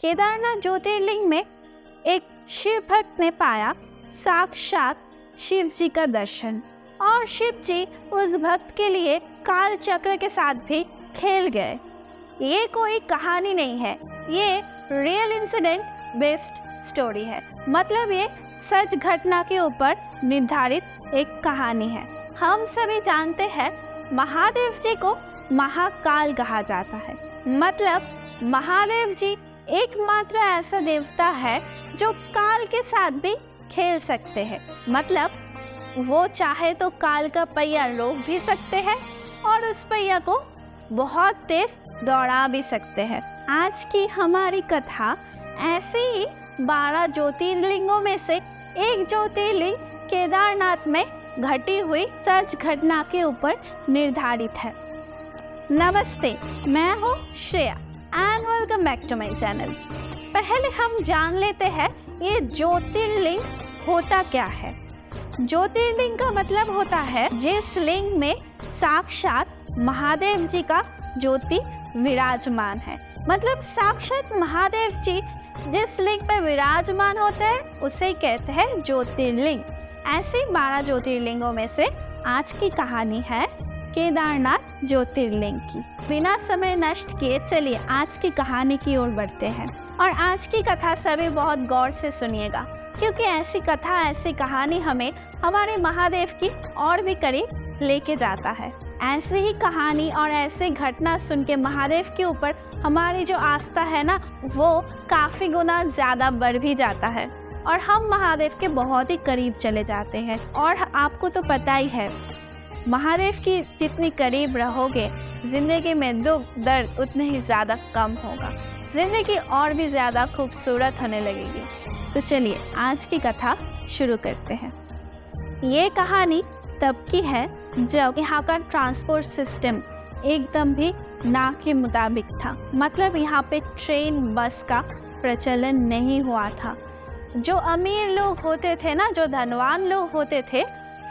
केदारनाथ ज्योतिर्लिंग में एक शिव भक्त ने पाया साक्षात शिव जी का दर्शन, और शिव जी उस भक्त के लिए काल चक्र के साथ भी खेल गए। ये कोई कहानी नहीं है, ये रियल इंसिडेंट बेस्ड स्टोरी है। मतलब ये सच घटना के ऊपर निर्धारित एक कहानी है। हम सभी जानते हैं महादेव जी को महाकाल कहा जाता है। मतलब महादेव जी एकमात्र ऐसा देवता है जो काल के साथ भी खेल सकते हैं। मतलब वो चाहे तो काल का पहिया रोक भी सकते हैं और उस पहिया को बहुत तेज दौड़ा भी सकते हैं। आज की हमारी कथा ऐसे ही 12 ज्योतिर्लिंगों में से एक ज्योतिर्लिंग केदारनाथ में घटी हुई सच घटना के ऊपर निर्धारित है। नमस्ते, मैं हूँ Shreya and welcome back to my channel. पहले हम जान लेते हैं ये ज्योतिर्लिंग होता क्या है। ज्योतिर्लिंग का मतलब होता है जिस लिंग में साक्षात महादेव जी का ज्योति विराजमान है। मतलब साक्षात महादेव जी जिस लिंग पे विराजमान होते हैं उसे कहते हैं ज्योतिर्लिंग। ऐसे 12 ज्योतिर्लिंगों में से आज की कहानी है केदारनाथ ज्योतिर्लिंग की। बिना समय नष्ट किए चलिए आज की कहानी की ओर बढ़ते हैं। और आज की कथा सभी बहुत गौर से सुनिएगा, क्योंकि ऐसी कथा, ऐसी कहानी हमें हमारे महादेव की और भी करीब लेके जाता है। ऐसे ही कहानी और ऐसे घटना सुन के महादेव के ऊपर हमारी जो आस्था है ना, वो काफ़ी गुना ज़्यादा बढ़ भी जाता है और हम महादेव के बहुत ही करीब चले जाते हैं। और आपको तो पता ही है, महादेव की जितनी करीब रहोगे ज़िंदगी में दुख दर्द उतने ही ज़्यादा कम होगा, ज़िंदगी और भी ज़्यादा खूबसूरत होने लगेगी। तो चलिए आज की कथा शुरू करते हैं। ये कहानी तब की है जब यहाँ का ट्रांसपोर्ट सिस्टम एकदम भी ना के मुताबिक था। मतलब यहाँ पे ट्रेन बस का प्रचलन नहीं हुआ था। जो अमीर लोग होते थे ना, जो धनवान लोग होते थे,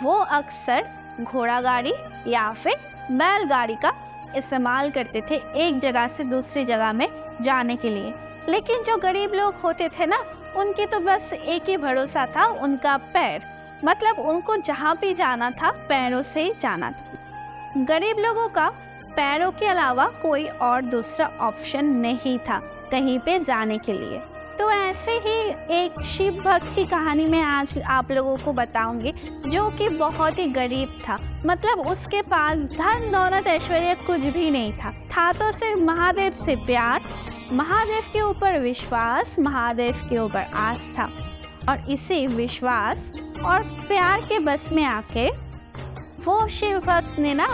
वो अक्सर घोड़ा गाड़ी या फिर बैलगाड़ी का इस्तेमाल करते थे एक जगह से दूसरी जगह में जाने के लिए। लेकिन जो गरीब लोग होते थे ना, उनके तो बस एक ही भरोसा था, उनका पैर। मतलब उनको जहाँ भी जाना था पैरों से ही जाना था। गरीब लोगों का पैरों के अलावा कोई और दूसरा ऑप्शन नहीं था कहीं पे जाने के लिए। तो ऐसे ही एक शिव भक्त की कहानी में आज आप लोगों को बताऊंगी, जो कि बहुत ही गरीब था। मतलब उसके पास धन दौलत ऐश्वर्य कुछ भी नहीं था तो सिर्फ महादेव से प्यार, महादेव के ऊपर विश्वास, महादेव के ऊपर आस्था। और इसी विश्वास और प्यार के बस में आके वो शिव भक्त ने ना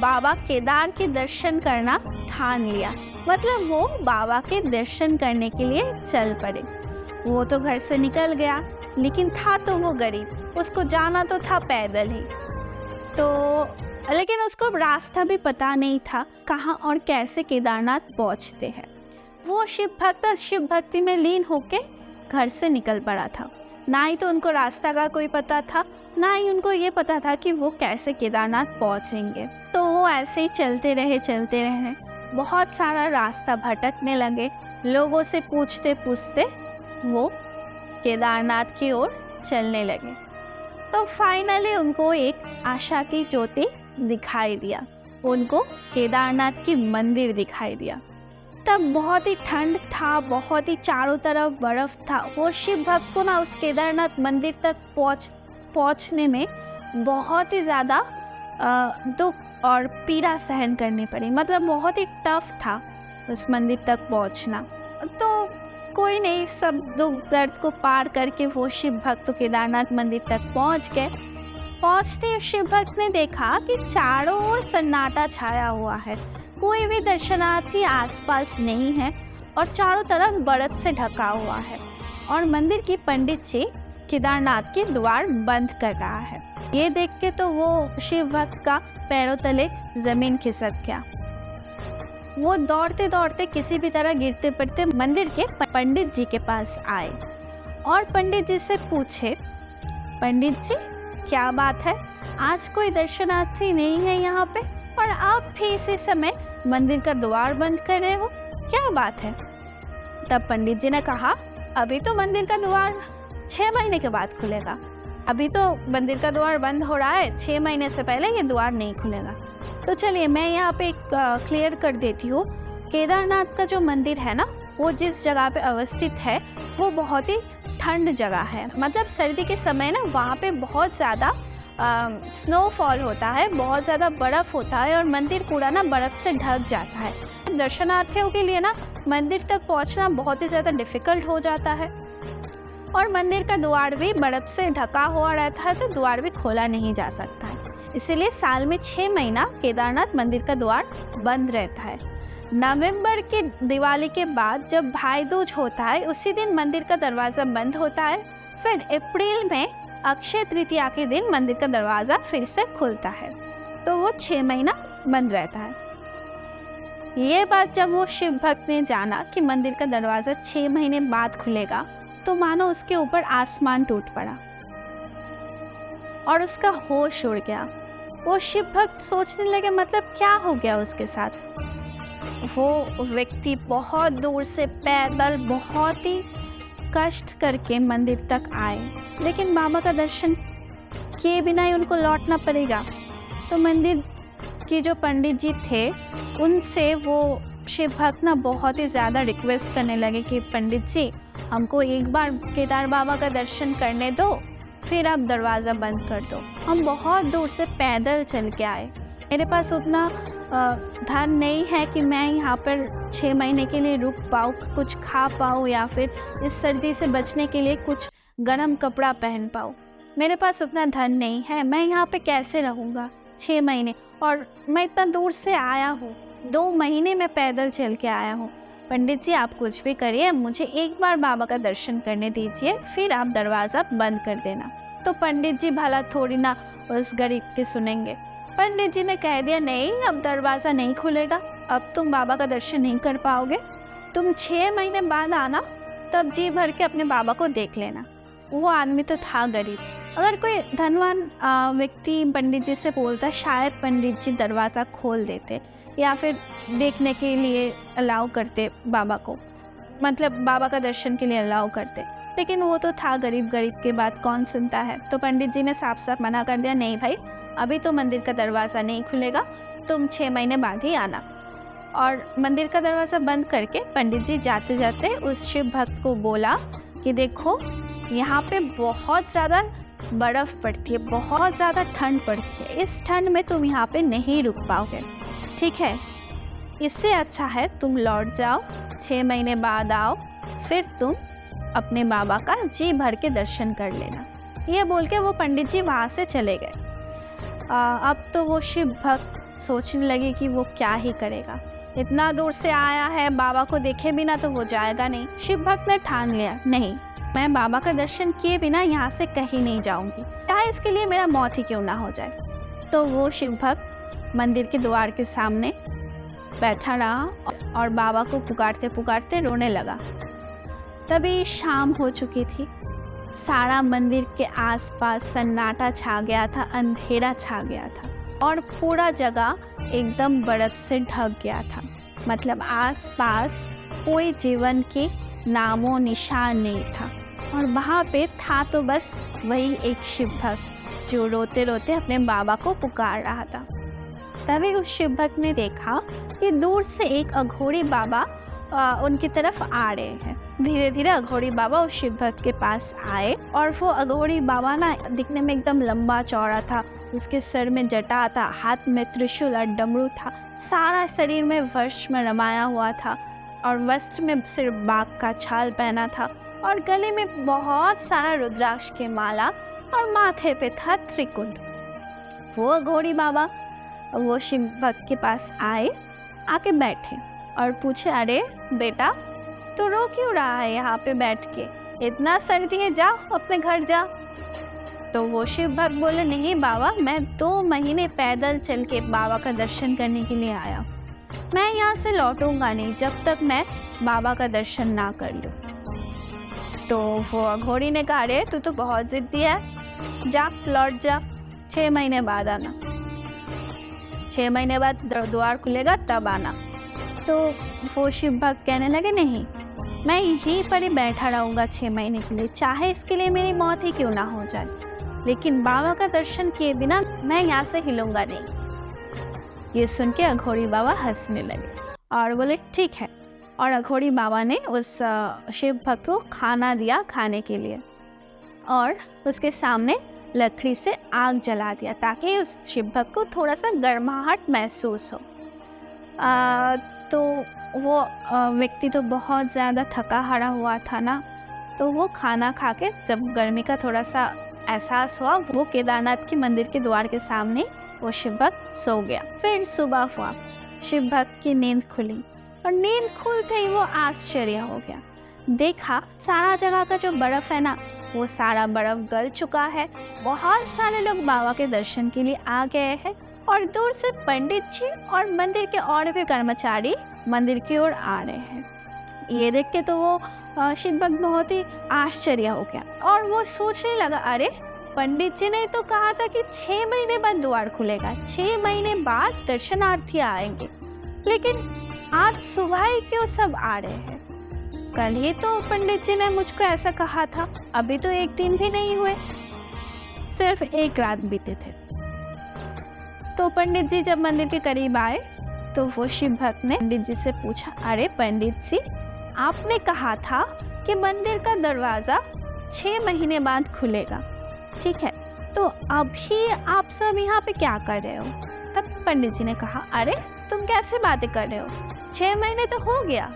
बाबा केदार के दर्शन करना ठान लिया। मतलब वो बाबा के दर्शन करने के लिए चल पड़े। वो तो घर से निकल गया, लेकिन था तो वो गरीब, उसको जाना तो था पैदल ही। तो लेकिन उसको रास्ता भी पता नहीं था कहाँ और कैसे केदारनाथ पहुँचते हैं। वो शिव भक्ति में लीन होके घर से निकल पड़ा था। ना ही तो उनको रास्ता का कोई पता था, ना ही उनको ये पता था कि वो कैसे केदारनाथ पहुँचेंगे। तो वो ऐसे ही चलते रहे। बहुत सारा रास्ता भटकने लगे। लोगों से पूछते पूछते वो केदारनाथ की ओर चलने लगे। तो फाइनली उनको एक आशा की ज्योति दिखाई दिया। उनको केदारनाथ की मंदिर दिखाई दिया। तब बहुत ही ठंड था, बहुत ही चारों तरफ बर्फ था। वो शिव भक्त को ना उस केदारनाथ मंदिर तक पहुंचने में बहुत ही ज़्यादा दुख और पीड़ा सहन करनी पड़ी। मतलब बहुत ही टफ था उस मंदिर तक पहुंचना। तो कोई नहीं, सब दुख दर्द को पार करके वो शिव भक्त केदारनाथ मंदिर तक पहुंच गए। पहुंचते शिव भक्त ने देखा कि चारों ओर सन्नाटा छाया हुआ है, कोई भी दर्शनार्थी आसपास नहीं है और चारों तरफ बर्फ से ढका हुआ है। और मंदिर की पंडित जी केदारनाथ के द्वार बंद कर रहा है। ये देख के तो वो शिव भक्त का पैरों तले जमीन खिसक गया। वो दौड़ते दौड़ते किसी भी तरह गिरते पड़ते मंदिर के पंडित जी के पास आए और पंडित जी से पूछे, पंडित जी क्या बात है, आज कोई दर्शनार्थी नहीं है यहाँ पे और आप भी इसी समय मंदिर का द्वार बंद कर रहे हो, क्या बात है? तब पंडित जी ने कहा, अभी तो मंदिर का द्वार 6 महीने के बाद खुलेगा, अभी तो मंदिर का द्वार बंद हो रहा है, 6 महीने से पहले ये द्वार नहीं खुलेगा। तो चलिए मैं यहाँ पे क्लियर कर देती हूँ। केदारनाथ का जो मंदिर है ना, वो जिस जगह पे अवस्थित है वो बहुत ही ठंड जगह है। मतलब सर्दी के समय ना वहाँ पे बहुत ज़्यादा स्नोफॉल होता है, बहुत ज़्यादा बर्फ़ होता है और मंदिर पूरा ना बर्फ़ से ढक जाता है। दर्शनार्थियों के लिए ना मंदिर तक पहुँचना बहुत ही ज़्यादा डिफ़िकल्ट हो जाता है और मंदिर का द्वार भी बर्फ़ से ढका हुआ रहता है, तो द्वार भी खोला नहीं जा सकता है। इसीलिए साल में 6 महीना केदारनाथ मंदिर का द्वार बंद रहता है। नवंबर के दिवाली के बाद जब भाई दूज होता है, उसी दिन मंदिर का दरवाज़ा बंद होता है। फिर अप्रैल में अक्षय तृतीया के दिन मंदिर का दरवाज़ा फिर से खुलता है, तो वो 6 महीना बंद रहता है। ये बात जब वो शिव भक्त ने जाना कि मंदिर का दरवाज़ा 6 महीने बाद खुलेगा, तो मानो उसके ऊपर आसमान टूट पड़ा और उसका होश उड़ गया। वो शिव भक्त सोचने लगे मतलब क्या हो गया उसके साथ। वो व्यक्ति बहुत दूर से पैदल बहुत ही कष्ट करके मंदिर तक आए, लेकिन बाबा का दर्शन किए बिना ही उनको लौटना पड़ेगा। तो मंदिर के जो पंडित जी थे उनसे वो शिव भक्त ना बहुत ही ज़्यादा रिक्वेस्ट करने लगे कि पंडित जी हमको एक बार केदार बाबा का दर्शन करने दो, फिर आप दरवाज़ा बंद कर दो। हम बहुत दूर से पैदल चल के आए, मेरे पास उतना धन नहीं है कि मैं यहाँ पर 6 महीने के लिए रुक पाऊँ, कुछ खा पाऊँ या फिर इस सर्दी से बचने के लिए कुछ गर्म कपड़ा पहन पाऊँ। मेरे पास उतना धन नहीं है, मैं यहाँ पे कैसे रहूँगा 6 महीने, और मैं इतना दूर से आया हूँ, 2 महीने में पैदल चल के आया हूँ। पंडित जी आप कुछ भी करिए, मुझे एक बार बाबा का दर्शन करने दीजिए, फिर आप दरवाज़ा बंद कर देना। तो पंडित जी भला थोड़ी ना उस गरीब के सुनेंगे। पंडित जी ने कह दिया नहीं, अब दरवाज़ा नहीं खुलेगा, अब तुम बाबा का दर्शन नहीं कर पाओगे, तुम 6 महीने बाद आना, तब जी भर के अपने बाबा को देख लेना। वो आदमी तो था गरीब। अगर कोई धनवान व्यक्ति पंडित जी से बोलता, शायद पंडित जी दरवाज़ा खोल देते या फिर देखने के लिए अलाउ करते बाबा को, मतलब बाबा का दर्शन के लिए अलाउ करते, लेकिन वो तो था गरीब, गरीब की बात कौन सुनता है। तो पंडित जी ने साफ साफ मना कर दिया, नहीं भाई अभी तो मंदिर का दरवाज़ा नहीं खुलेगा, तुम 6 महीने बाद ही आना। और मंदिर का दरवाज़ा बंद करके पंडित जी जाते जाते उस शिव भक्त को बोला कि देखो यहाँ पे बहुत ज़्यादा बर्फ़ पड़ती है, बहुत ज़्यादा ठंड पड़ती है, इस ठंड में तुम यहाँ पे नहीं रुक पाओगे, ठीक है, इससे अच्छा है तुम लौट जाओ, 6 महीने बाद आओ, फिर तुम अपने बाबा का जी भर के दर्शन कर लेना। ये बोल के वो पंडित जी वहाँ से चले गए। अब तो वो शिव भक्त सोचने लगे कि वो क्या ही करेगा, इतना दूर से आया है, बाबा को देखे बिना तो वो जाएगा नहीं। शिव भक्त ने ठान लिया, नहीं मैं बाबा का दर्शन किए बिना यहाँ से कहीं नहीं जाऊँगी, चाहे इसके लिए मेरा मौत ही क्यों ना हो जाए। तो वो शिव भक्त मंदिर के द्वार के सामने बैठा रहा और बाबा को पुकारते पुकारते रोने लगा। तभी शाम हो चुकी थी, सारा मंदिर के आसपास सन्नाटा छा गया था, अंधेरा छा गया था और पूरा जगह एकदम बर्फ से ढक गया था। मतलब आसपास कोई जीवन की नामो निशान नहीं था और वहाँ पे था तो बस वही एक शिव भक्त जो रोते रोते अपने बाबा को पुकार रहा था। तभी उस शिव भक्त ने देखा कि दूर से एक अघोरी बाबा उनकी तरफ आ रहे हैं। धीरे धीरे अघोरी बाबा उस शिव भक्त के पास आए और वो अघोरी बाबा ना दिखने में एकदम लंबा चौड़ा था, उसके सर में जटा था, हाथ में त्रिशूल और डमरू था, सारा शरीर में वस्त्र में रमाया हुआ था और वस्त्र में सिर्फ बाघ का छाल पहना था और गले में बहुत सारा रुद्राक्ष के माला और माथे पे था त्रिकुंड। वो अघोरी बाबा वो शिव भक्त के पास आए, आके बैठे और पूछे, अरे बेटा तो रो क्यों रहा है यहाँ पे बैठ के, इतना सर्दी है, जा अपने घर जा। तो वो शिव भक्त बोले, नहीं बाबा मैं 2 महीने पैदल चल के बाबा का दर्शन करने के लिए आया, मैं यहाँ से लौटूंगा नहीं जब तक मैं बाबा का दर्शन ना कर लूँ। तो वो अघोरी ने कहा, अरे तू तो बहुत ज़िद्दी है, जा लौट जा, 6 महीने बाद आना, 6 महीने बाद द्वार खुलेगा तब आना। तो वो शिव भक्त कहने लगे, नहीं मैं यहीं पर ही बैठा रहूँगा 6 महीने के लिए, चाहे इसके लिए मेरी मौत ही क्यों ना हो जाए, लेकिन बाबा का दर्शन किए बिना मैं यहाँ से हिलूंगा नहीं। ये सुन के अघोरी बाबा हंसने लगे और बोले ठीक है। और अघोरी बाबा ने उस शिव भक्त को खाना दिया खाने के लिए और उसके सामने लकड़ी से आग जला दिया ताकि उस शिव भक्त को थोड़ा सा गर्माहट महसूस हो। तो वो व्यक्ति तो बहुत ज़्यादा थका हारा हुआ था ना, तो वो खाना खा के जब गर्मी का थोड़ा सा एहसास हुआ, वो केदारनाथ के मंदिर के द्वार के सामने वो शिव भक्त सो गया। फिर सुबह हुआ, शिव भक्त की नींद खुली और नींद खुलते ही वो आश्चर्य हो गया। देखा सारा जगह का जो बर्फ़ है ना, वो सारा बर्फ़ गल चुका है। बहुत सारे लोग बाबा के दर्शन के लिए आ गए हैं और दूर से पंडित जी और मंदिर के और भी कर्मचारी मंदिर की ओर आ रहे हैं। ये देख के तो वो शिव भक्त बहुत ही आश्चर्य हो गया और वो सोचने लगा, अरे पंडित जी ने तो कहा था कि 6 महीने बाद द्वार खुलेगा, 6 महीने बाद दर्शनार्थी आएंगे, लेकिन आज सुबह ही क्यों सब आ रहे हैं? कल ही तो पंडित जी ने मुझको ऐसा कहा था, अभी तो 1 दिन भी नहीं हुए, सिर्फ 1 रात बीते थे। तो पंडित जी जब मंदिर के करीब आए तो वो शिव भक्त ने पंडित जी से पूछा, अरे पंडित जी, आपने कहा था कि मंदिर का दरवाज़ा 6 महीने बाद खुलेगा, ठीक है, तो अभी आप सब यहाँ पे क्या कर रहे हो? तब पंडित जी ने कहा, अरे तुम कैसे बातें कर रहे हो, 6 महीने तो हो गया,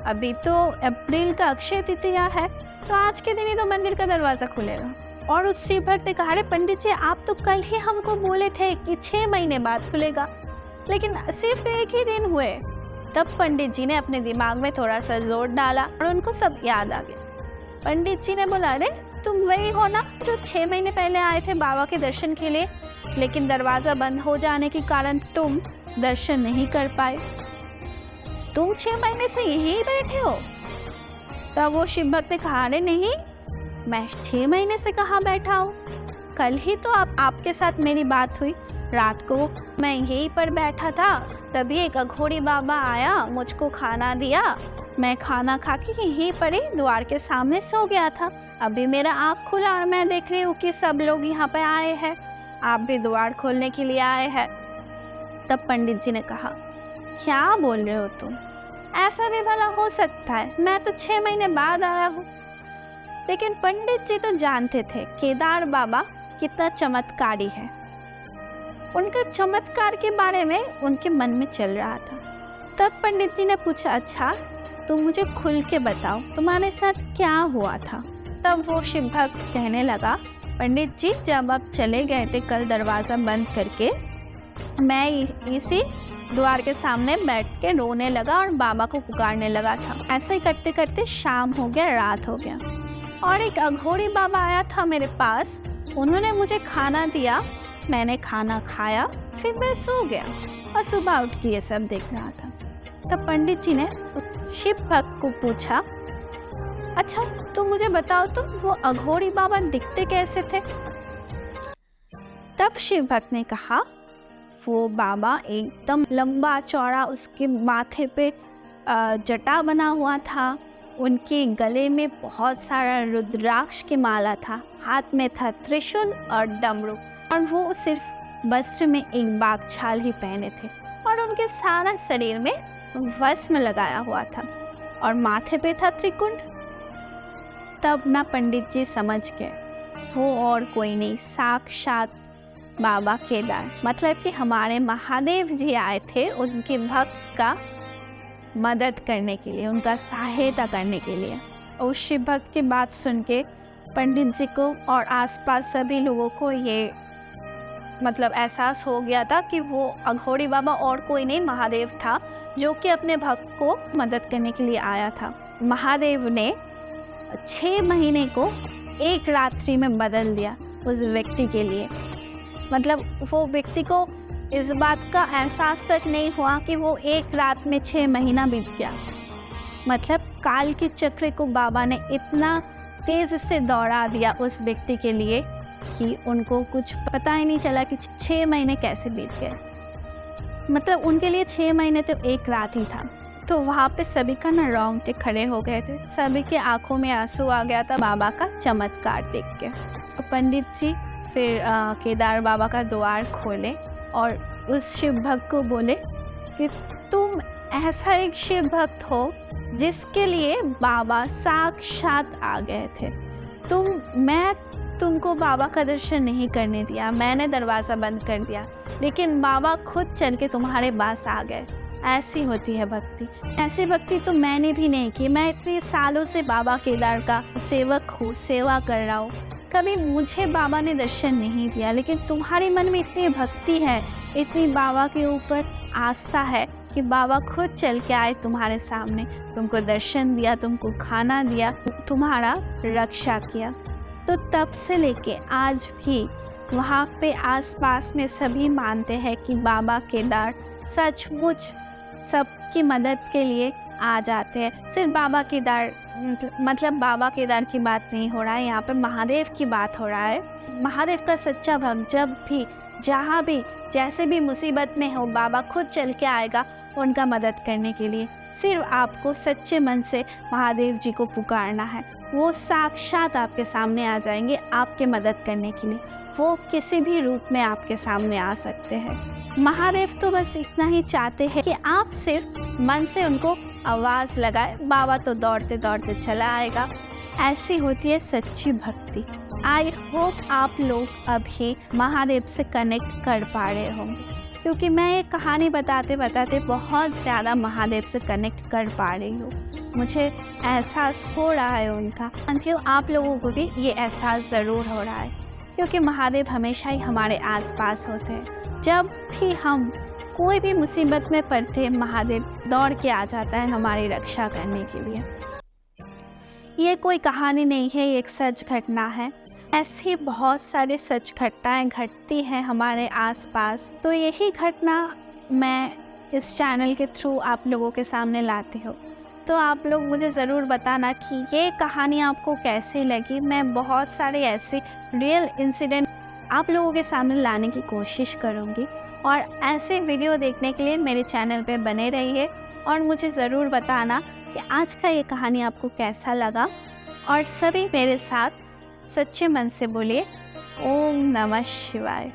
अभी तो अप्रैल का अक्षय तृतीया है, तो आज के दिन ही तो मंदिर का दरवाज़ा खुलेगा। और उस शिव भक्त ने कहा, अरे पंडित जी, आप तो कल ही हमको बोले थे कि 6 महीने बाद खुलेगा, लेकिन सिर्फ तो 1 ही दिन हुए। तब पंडित जी ने अपने दिमाग में थोड़ा सा जोर डाला और उनको सब याद आ गया। पंडित जी ने बोला, अरे तुम वही हो ना जो 6 महीने पहले आए थे बाबा के दर्शन के लिए, लेकिन दरवाज़ा बंद हो जाने के कारण तुम दर्शन नहीं कर पाए, तुम 6 महीने से यहीं बैठे हो? तब वो शिव भक्त ने कहा, अरे नहीं, मैं 6 महीने से कहाँ बैठा हूँ, कल ही तो आपके साथ मेरी बात हुई, रात को मैं यहीं पर बैठा था, तभी एक अघोरी बाबा आया, मुझको खाना दिया, मैं खाना खा के यहीं पर ही द्वार के सामने सो गया था, अभी मेरा आँख खुला और मैं देख रही हूँ कि सब लोग यहाँ पे आए हैं, आप भी द्वार खोलने के लिए आए हैं। तब पंडित जी ने कहा, क्या बोल रहे हो तुम, ऐसा भी भला हो सकता है, मैं तो 6 महीने बाद आया हूँ। लेकिन पंडित जी तो जानते थे केदार बाबा कितना चमत्कारी है, उनके चमत्कार के बारे में उनके मन में चल रहा था। तब पंडित जी ने पूछा, अच्छा तुम मुझे खुल के बताओ तुम्हारे साथ क्या हुआ था। तब वो शिव भक्त कहने लगा, पंडित जी, जब आप चले गए थे कल दरवाज़ा बंद करके, मैं इसी द्वार के सामने बैठ के रोने लगा और बाबा को पुकारने लगा था। ऐसे ही करते करते शाम हो गया, रात हो गया और एक अघोरी बाबा आया था मेरे पास, उन्होंने मुझे खाना दिया, मैंने खाना खाया, फिर मैं सो गया और सुबह उठ के ये सब देख रहा था। तब पंडित जी ने शिव भक्त को पूछा, अच्छा तो मुझे बताओ तो वो अघोरी बाबा दिखते कैसे थे? तब शिव भक्त ने कहा, वो बाबा एकदम लंबा चौड़ा, उसके माथे पे जटा बना हुआ था, उनके गले में बहुत सारा रुद्राक्ष की माला था, हाथ में था त्रिशूल और डमरू, और वो सिर्फ वस्त्र में एक बाघ छाल ही पहने थे और उनके सारा शरीर में भस्म लगाया हुआ था और माथे पे था त्रिकुंड। तब ना पंडित जी समझ गए, वो और कोई नहीं, साक्षात बाबा केदार, मतलब कि हमारे महादेव जी आए थे उनके भक्त का मदद करने के लिए, उनका सहायता करने के लिए। उस शिव भक्त की बात सुन के पंडित जी को और आसपास सभी लोगों को ये मतलब एहसास हो गया था कि वो अघोरी बाबा और कोई नहीं, महादेव था, जो कि अपने भक्त को मदद करने के लिए आया था। महादेव ने 6 महीने को 1 रात्रि में बदल दिया उस व्यक्ति के लिए। मतलब वो व्यक्ति को इस बात का एहसास तक नहीं हुआ कि वो 1 रात में 6 महीना बीत गया। मतलब काल के चक्र को बाबा ने इतना तेज़ से दौड़ा दिया उस व्यक्ति के लिए कि उनको कुछ पता ही नहीं चला कि 6 महीने कैसे बीत गए। मतलब उनके लिए 6 महीने तो 1 रात ही था। तो वहाँ पे सभी का ना रोंगटे खड़े हो गए थे, सभी के आंखों में आंसू आ गया था बाबा का चमत्कार देख के। तो पंडित जी फिर केदार बाबा का द्वार खोले और उस शिव भक्त को बोले कि तुम ऐसा एक शिव भक्त हो जिसके लिए बाबा साक्षात आ गए थे। मैं तुमको बाबा का दर्शन नहीं करने दिया, मैंने दरवाज़ा बंद कर दिया, लेकिन बाबा खुद चल के तुम्हारे पास आ गए। ऐसी होती है भक्ति। ऐसी भक्ति तो मैंने भी नहीं की। मैं इतने सालों से बाबा केदार का सेवक हूँ, सेवा कर रहा हूँ, कभी मुझे बाबा ने दर्शन नहीं दिया, लेकिन तुम्हारे मन में इतनी भक्ति है, इतनी बाबा के ऊपर आस्था है कि बाबा खुद चल के आए तुम्हारे सामने, तुमको दर्शन दिया, तुमको खाना दिया, तुम्हारा रक्षा किया। तो तब से लेके आज भी वहाँ पे आसपास में सभी मानते हैं कि बाबा केदार सचमुच सबकी मदद के लिए आ जाते हैं। सिर्फ बाबा केदार मतलब बाबा केदार की बात नहीं हो रहा है, यहाँ पर महादेव की बात हो रहा है। महादेव का सच्चा भक्त जब भी, जहाँ भी, जैसे भी मुसीबत में हो, बाबा खुद चल के आएगा उनका मदद करने के लिए। सिर्फ आपको सच्चे मन से महादेव जी को पुकारना है, वो साक्षात आपके सामने आ जाएंगे आपके मदद करने के लिए। वो किसी भी रूप में आपके सामने आ सकते हैं। महादेव तो बस इतना ही चाहते हैं कि आप सिर्फ मन से उनको आवाज़ लगाए, बाबा तो दौड़ते दौड़ते चला आएगा। ऐसी होती है सच्ची भक्ति। आई होप आप लोग अभी महादेव से कनेक्ट कर पा रहे होंगे, क्योंकि मैं ये कहानी बताते बताते बहुत ज़्यादा महादेव से कनेक्ट कर पा रही हूँ। मुझे एहसास हो रहा है उनका। जानती हूँ आप लोगों को भी ये एहसास ज़रूर हो रहा है, क्योंकि महादेव हमेशा ही हमारे आसपास होते हैं। जब भी हम कोई भी मुसीबत में पड़ते हैं, महादेव दौड़ के आ जाता है हमारी रक्षा करने के लिए। ये कोई कहानी नहीं है, ये एक सच घटना है। ऐसी बहुत सारे सच घटनाएं घटती हैं हमारे आसपास। तो यही घटना मैं इस चैनल के थ्रू आप लोगों के सामने लाती हूँ। तो आप लोग मुझे ज़रूर बताना कि ये कहानी आपको कैसी लगी। मैं बहुत सारे ऐसे रियल इंसिडेंट आप लोगों के सामने लाने की कोशिश करूँगी, और ऐसे वीडियो देखने के लिए मेरे चैनल पे बने रहिए और मुझे ज़रूर बताना कि आज का ये कहानी आपको कैसा लगा। और सभी मेरे साथ सच्चे मन से बोलिए ओम नमः शिवाय।